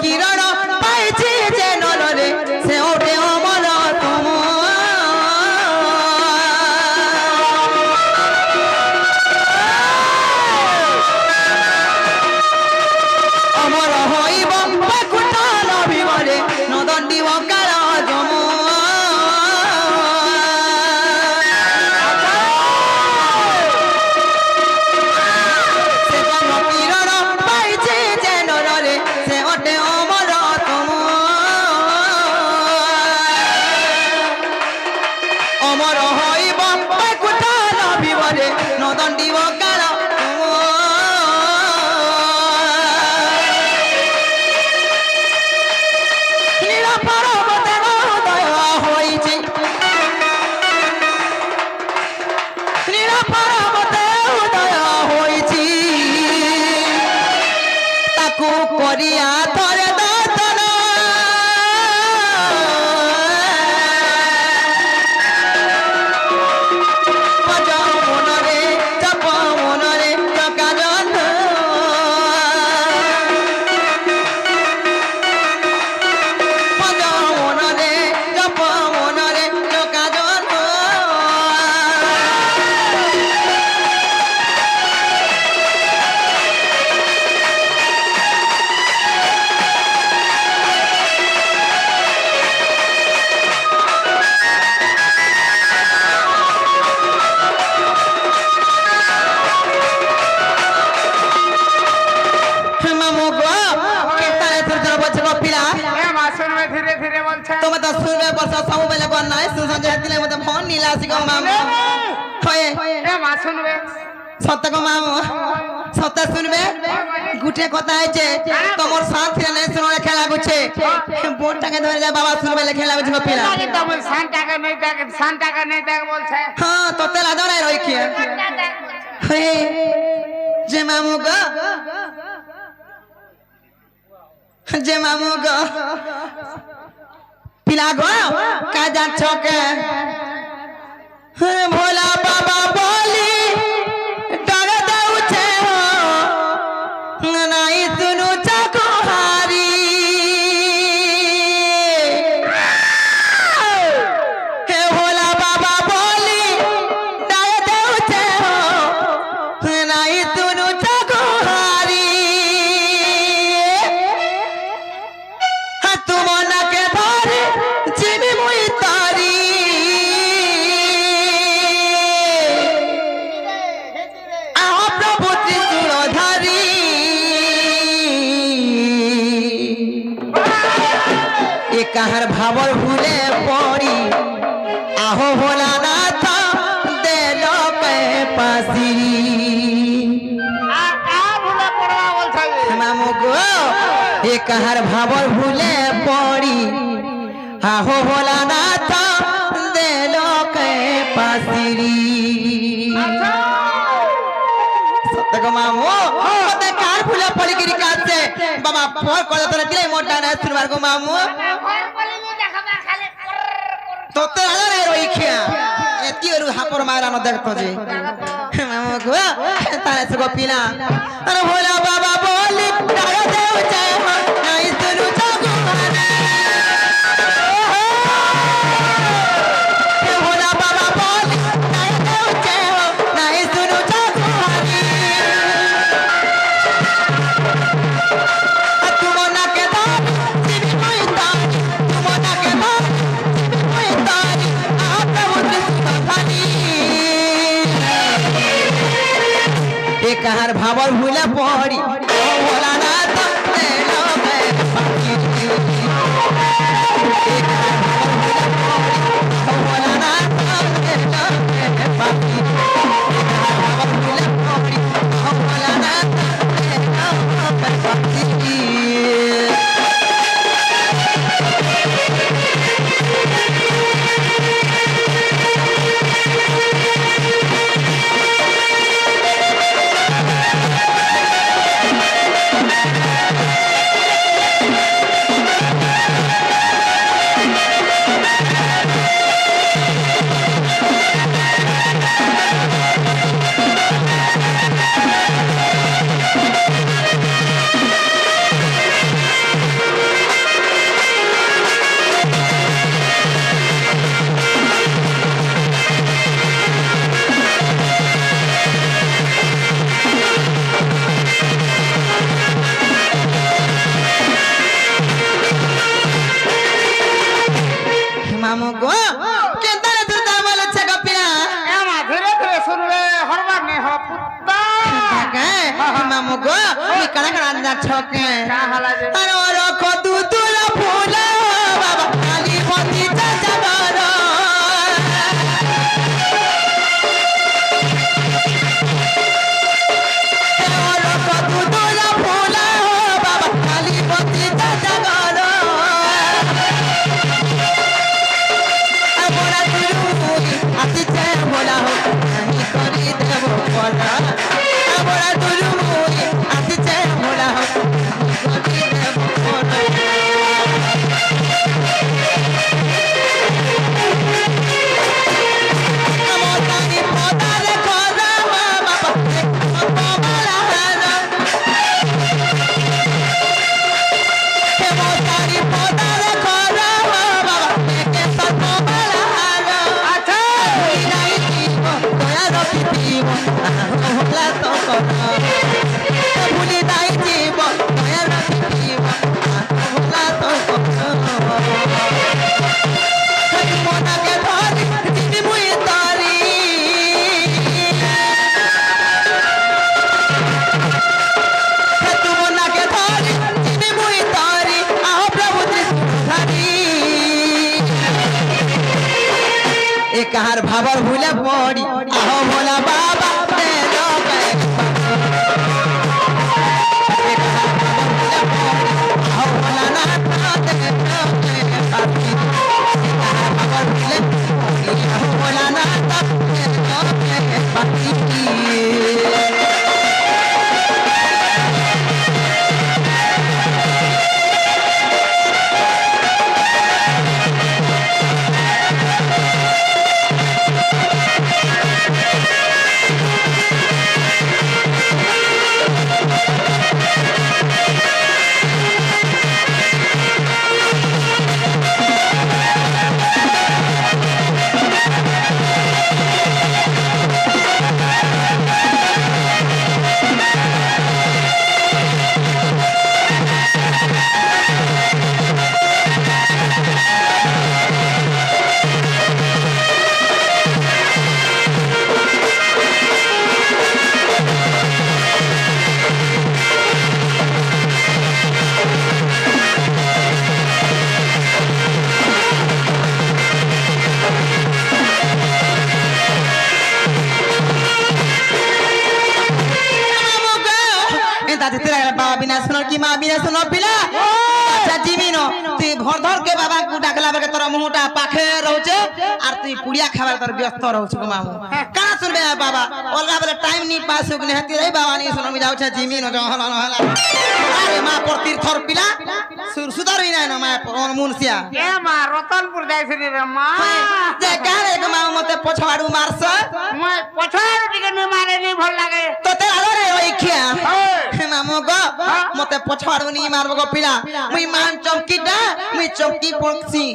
কিরণ পাইছি যে নলরে সে ওঠে অমর তুম অমর হইব কুটল বিবরে নদন্ডি কাল জম করিয়া ধরে দর্শন মনরে জপ মনরে কাজন মনরে জপ মনরে কাজন तुम्हें तो सुन में बरसा सब बेले को ना सुन संजय दिले मते फोन नीला सिको मामू होए ए मा सुनबे सत्य को मामू सत्य सुनबे गुटे কথা আছে তোমার সাথে নাই শুনে খেলা গুছে বোনটাকে ধরে যা বাবা শুনবে খেলা গুছে পিলা আরে তোমার শান্তাকা নেই দেখ বলছে হ্যাঁ তো তেলা ধরাই রই কি होए যে মামু গো যে মামু গো पिला गो काजा छोके भोला बाबा बोली डर दउछे हो नाई सुनु चकुहारी हे भोला बाबा बोली डर दउछे हो नाई सुनु चकुहारी तुम ना के धरे जिमी मुई तारी आहो प्रभु त्रिशूलधारी ए कहर भावर भूले पड़ी आहो भोलानाथ देलो पे पासिरी आ भूले पड़वा बोलछे मामू गो ए कहर भावर भूले पड़ी आहो भोलानाथ देलो के पासिरी सत्य को मामू मते कार फुले पड़ी गिरी कासे बाबा फोर कर तोरे दिले मोटा ना सुनवार को मामू घर पले नी देखबा खाली तो ते आला रे रोई खिया एती ओरु हापर मारा न देखतो जे मामू को तारे से गोपीना अरे भोला बाबा बोली डालो देव जय हो नहीं सुनु जागो भोला बाबा बोली नहीं देव जय हो नहीं सुनु जागो तुम ना के दान जिमी कोई दान तुम ना के दान जिमी कोई दान आप प्रभु त्रिशूलधारी एक हर भावर भूला पड़ी भोलानाथ देलो मैं पासिरी एक हर भावर भूला पड़ी भोलानाथ देलो मैं पासिरी एक हर भावर भूला पड़ी भोलानाथ देलो मैं पासिरी গো কেনতা রে তোর দাম বলছে কপিলা এমা ধীরে ধীরে শুনবে হরবার নেই হ পুত্তা থাকে মামু গো নি কানা কানা যাচ্ছ কে কা হালা যে আরে ওর কদু তুলা ফুলা বাবা কালি বন্দি চাচা গর ওর কদু তুলা ফুলা বাবা কালি বন্দি চাচা গর মোরা তুলুই আসিছে বলা হোক আমি করি দেব বলা মোরা তুলুই আসিছে বলা হোক আমি করি দেব বলা মোতানি পদারে করা বাবা বাবা মোতানি পদারে করা বাবা কে সতবালা আচ্ছা নাই দিব দয়া রবি দিব হলা তো কথা ভুলি নাই দিব দয়া রবি দিব হলা তো কথা মনকে ধরি দিদি মুই তারি তু মনকে ধরি দিদি মুই তারি আহ প্রভু ত্রিশূলধারী এ কাহার ভাবর ভুলে পড়ি আহ ভোলা বাবা দে লোকে এ কাহার ভাবর ভুলে পড়ি আহ ভোলা নাথ দে লোকে পাপি এ কাহার ভাবর ভুলে পড়ি আহ ভোলা নাথ দে লোকে পাপি बाबा बिना सुनो की माँ बिना सुनो पिला अच्छा जीवी नो तू भर धर के बाबा को डाकला बके तोरा मुहटा पाखे रहउचे आर तू पुड़िया खावा तर व्यस्त रहउछ को मामू काना सुनबे बाबा अलगा बेले टाइम नी पास होगने हती रे बाबा नी सुनो मी जाउछे जीवी नो हला हला अरे माँ प्रति थर पिला सुधार ही ना माँ मुनसिया ए मा रतनपुर जाइছিলি রে মা जे कारे के माँ मते पछवाडू मारस মই পছার দিকে নে মারে নি ভাল লাগে तो ते आलो रे ओइखिया मामू गो मते पछवाडू नी मारबो गो पिला मुई मान चौकीटा मुई चौकी पड़सी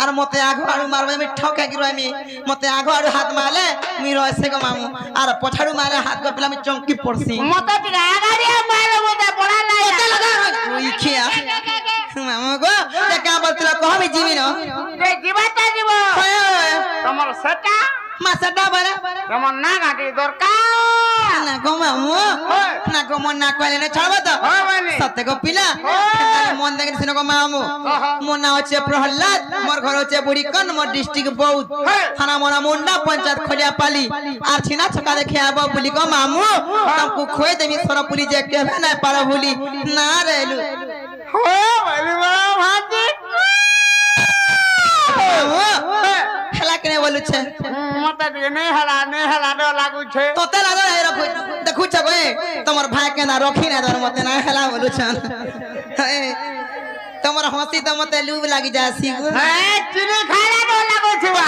आर मते आगवाडू मारबे मी ठका कि रमी मते आगवाडू हाथ मारले मी रसे गो मामू आर पछाडू मारे हाथ गो पिला मी चौकी पड़सी মতে পিলা আগাড়ি মারে মতে পড়া নাই ते लगा ओइखिया मामू गो ते का बोलतला कह मी जीवी न রে জীবাটা জীব তোমার সেটা मासटा बरा তোমার না গাটি দরকার ना गो मामू ना गो मन ना कहले ने छाड़बो तो हो बनी सत्य को पिला ताले मन देखि सिनो को मामू मोर ना होचे प्रहलाद मोर घर होचे बुड़ीकन मोर डिस्ट्रिक्ट बौद्ध थाना मोरा मुंडा पंचायत खलिया पाली आर छिना छका देखे आबो बुली को मामू तुमको खोय देमी सरपुरी जे के ना पारो बुली ना रेलु हो बनी बा भाती खेला केने बोलु छे मते दिके नहीं हला ड लागु छे तोते लागो रे रखु देखु छ बे तमर भाई के ना रखी ना दर मते ना खेला बोलु छन तमर हंसी त मते लूब लागी जासी गो ए चिनी खाला ड लागु छे बा